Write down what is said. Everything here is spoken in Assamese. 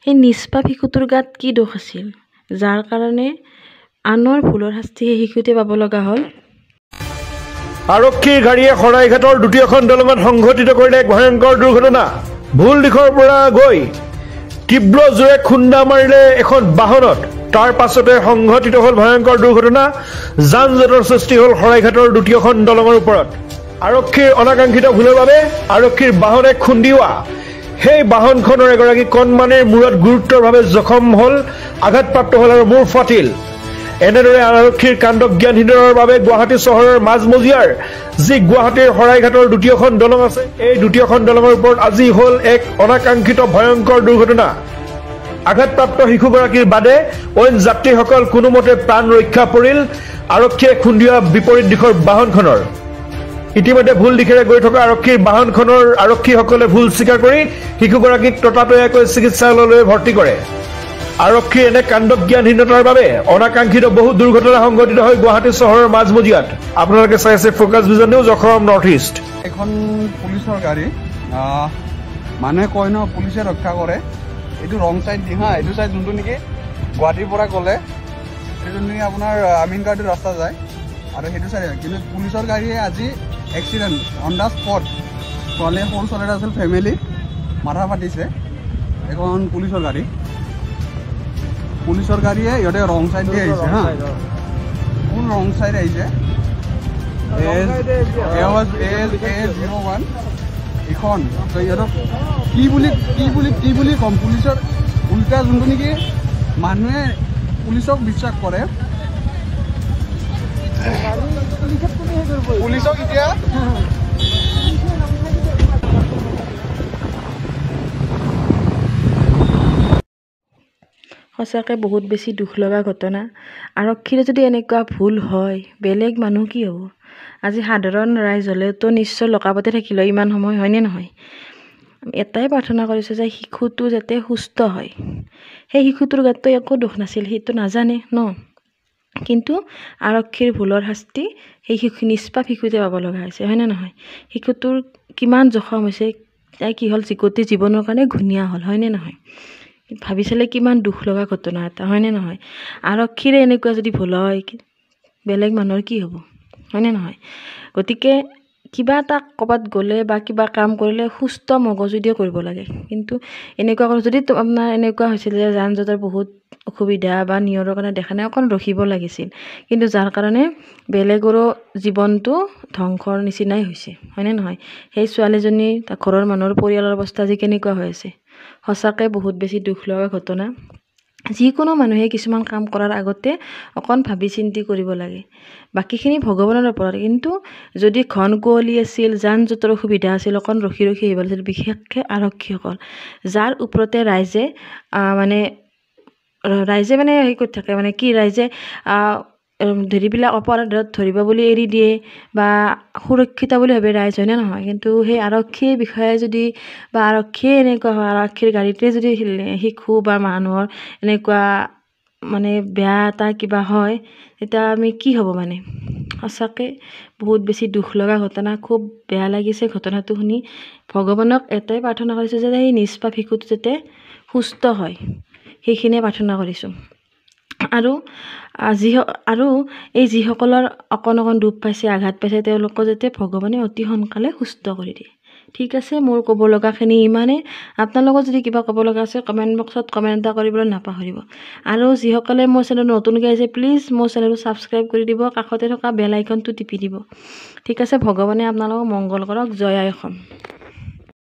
সেই নিষ্পাপ শিশুটোৰ গাত কি দোষ আছিল যাৰ কাৰণে আনৰ ভুলৰ শাস্তি সেই শিশুটোৱে পাব লগা হ'ল। আৰক্ষীৰ গাড়ীয়ে শৰাইঘাটৰ দ্বিতীয়খন দলঙত সংঘটিত কৰিলে এক ভয়ংকৰ দুৰ্ঘটনা। ভুল দিশৰ পৰা গৈ তীব্ৰ জোৰে খুন্দা মাৰিলে এখন বাহনত। তাৰ পাছতে সংঘটিত হ'ল ভয়ংকৰ দুৰ্ঘটনা। যান জঁটৰ সৃষ্টি হ'ল শৰাইঘাটৰ দ্বিতীয়খন দলঙৰ ওপৰত। আৰক্ষীৰ অনাকাংক্ষিত ভুলৰ বাবে আৰক্ষীৰ বাহনে খুন্দিওৱা সেই বাহনখনৰ এগৰাকী কণমানিৰ মূৰত গুৰুতৰভাৱে জখম হ'ল, আঘাতপ্ৰাপ্ত হ'ল আৰু মূৰ ফাটিল। এনেদৰে আৰক্ষীৰ কাণ্ডজ্ঞানহীনতাৰ বাবে গুৱাহাটী চহৰৰ মাজমজিয়াৰ যি গুৱাহাটীৰ শৰাইঘাটৰ দ্বিতীয়খন দলং আছে, এই দ্বিতীয়খন দলঙৰ ওপৰত আজি হ'ল এক অনাকাংক্ষিত ভয়ংকৰ দুৰ্ঘটনা। আঘাতপ্ৰাপ্ত শিশুগৰাকীৰ বাদে অইন যাত্ৰীসকল কোনোমতে প্ৰাণ ৰক্ষা পৰিল আৰক্ষীয়ে খুন্দিওৱা বিপৰীত দিশৰ বাহনখনৰ। ইতিমধ্যে ভুল দিশেৰে গৈ থকা আৰক্ষীৰ বাহনখনৰ আৰক্ষীসকলে ভুল স্বীকাৰ কৰি শিশুগৰাকীক ততাতৈয়াকৈ চিকিৎসালয়লৈ ভৰ্তি কৰে। আৰক্ষীৰ এনে কাণ্ডজ্ঞানহীনতাৰ বাবে অনাকাংক্ষিত বহু দুৰ্ঘটনা সংঘটিত হয় গুৱাহাটী চহৰৰ মাজমজিয়াত। আপোনালোকে চাই আছে focus vision news, Assam north east. এখন পুলিচৰ গাড়ী, মানুহে কয় ন পুলিচে ৰক্ষা কৰে, এইটো ৰং চাইড দি হা, এইটো চাইড যোনটো নেকি গুৱাহাটীৰ পৰা গ'লে সেইটো নেকি আপোনাৰ আমিনগাঁৱটো ৰাস্তা যায় আৰু সেইটো চাইড হয়। কিন্তু পুলিচৰ গাড়ীয়ে আজি এক্সিডেণ্ট অন দ্য স্পট, ছোৱালী সৰু ছোৱালী এটা আছিল, ফেমিলি মাথা ফাটিছে। এখন পুলিচৰ গাড়ীয়ে ইহঁতে ৰং চাইড দি আহিছে হা, ফুল ৰং চাইড আহিছে। A01 ইখন ইহঁতক কি বুলি ক'ম, পুলিচৰ উল্টা যোনটো নেকি মানুহে পুলিচক বিশ্বাস কৰে, পুলিচক এতিয়া সঁচাকৈ বহুত বেছি দুখ লগা ঘটনা। আৰক্ষীৰে যদি এনেকুৱা ভুল হয় বেলেগ মানুহ কি হ'ব? আজি সাধাৰণ ৰাইজ হ'লেতো নিশ্চয় লকাপতে থাকিল ইমান সময়, হয়নে নহয়? এটাই প্ৰাৰ্থনা কৰিছোঁ যে শিশুটো যাতে সুস্থ হয়। সেই শিশুটোৰ গাততো একো দোষ নাছিল, সেইটো নাজানে ন, কিন্তু আৰক্ষীৰ ভুলৰ শাস্তি সেই নিষ্পাপ শিশুটোৱে পাব লগা হৈছে, হয়নে নহয়? শিশুটোৰ কিমান জখম হৈছে, তাই কি হ'ল, গোটেই জীৱনৰ কাৰণে ঘূণীয়া হ'ল, হয়নে নহয়? ভাবি চালে কিমান দুখ লগা ঘটনা এটা, হয়নে নহয়? আৰক্ষীৰে এনেকুৱা যদি ভুল হয় বেলেগ মানুহৰ কি হ'ব, হয়নে নহয়? গতিকে কিবা এটা ক'ৰবাত গ'লে বা কিবা কাম কৰিলে সুস্থ মগজু দিয়ে কৰিব লাগে। কিন্তু এনেকুৱা কৰি যদি আপোনাৰ এনেকুৱা হৈছিল যে যান জঁটৰ বহুত অসুবিধা বা নিয়ৰৰ কাৰণে দেখা নাই, অকণ ৰখিব লাগিছিল, কিন্তু যাৰ কাৰণে বেলেগৰো জীৱনটো ধ্বংসৰ নিচিনাই হৈছে, হয়নে নহয়? সেই ছোৱালীজনী ঘৰৰ মানুহৰ পৰিয়ালৰ অৱস্থা আজি কেনেকুৱা হৈ আছে, সঁচাকৈ বহুত বেছি দুখ লগা ঘটনা। যিকোনো মানুহে কিছুমান কাম কৰাৰ আগতে অকণ ভাবি চিন্তি কৰিব লাগে, বাকীখিনি ভগৱানৰ ওপৰত। কিন্তু যদি ঘন কুঁৱলী আছিল, যান জঁটৰ অসুবিধা আছিল, অকণ ৰখি আহিব লাগিছিল, বিশেষকৈ আৰক্ষীসকল যাৰ ওপৰতে ৰাইজে হেৰি কৰি থাকে, মানে কি ৰাইজে ধৰিবিলাক অপৰাধত ধৰিব বুলি এৰি দিয়ে বা সুৰক্ষিত বুলি ভাবে ৰাইজ, হয়নে নহয়? কিন্তু সেই আৰক্ষীৰ বিষয়ে যদি বা আৰক্ষীয়ে এনেকুৱা হয়, আৰক্ষীৰ গাড়ীতে যদি শিশু বা মানুহৰ এনেকুৱা মানে বেয়া এটা কিবা হয়, তেতিয়া আমি কি হ'ব? মানে সঁচাকৈ বহুত বেছি দুখ লগা ঘটনা, খুব বেয়া লাগিছে ঘটনাটো শুনি। ভগৱানক এটাই প্ৰাৰ্থনা কৰিছোঁ যে সেই নিষ্পাপ শিশুটো যাতে সুস্থ হয়, সেইখিনিয়ে প্ৰাৰ্থনা কৰিছোঁ। আৰু এই যিসকলৰ অকণ দুখ পাইছে, আঘাত পাইছে, তেওঁলোকক যাতে ভগৱানে অতি সোনকালে সুস্থ কৰি দিয়ে। ঠিক আছে, মোৰ ক'ব লগাখিনি ইমানেই। আপোনালোকৰ যদি কিবা ক'ব লগা আছে কমেণ্ট বক্সত কমেণ্ট এটা কৰিবলৈ নাপাহৰিব। আৰু যিসকলে মোৰ চেনেল নতুনকৈ আহিছে প্লিজ মোৰ চেনেলটো ছাবস্ক্ৰাইব কৰি দিব, কাষতে থকা বেল আইকনটো টিপি দিব। ঠিক আছে, ভগৱানে আপোনালোকক মংগল কৰক। জয় আই অসম।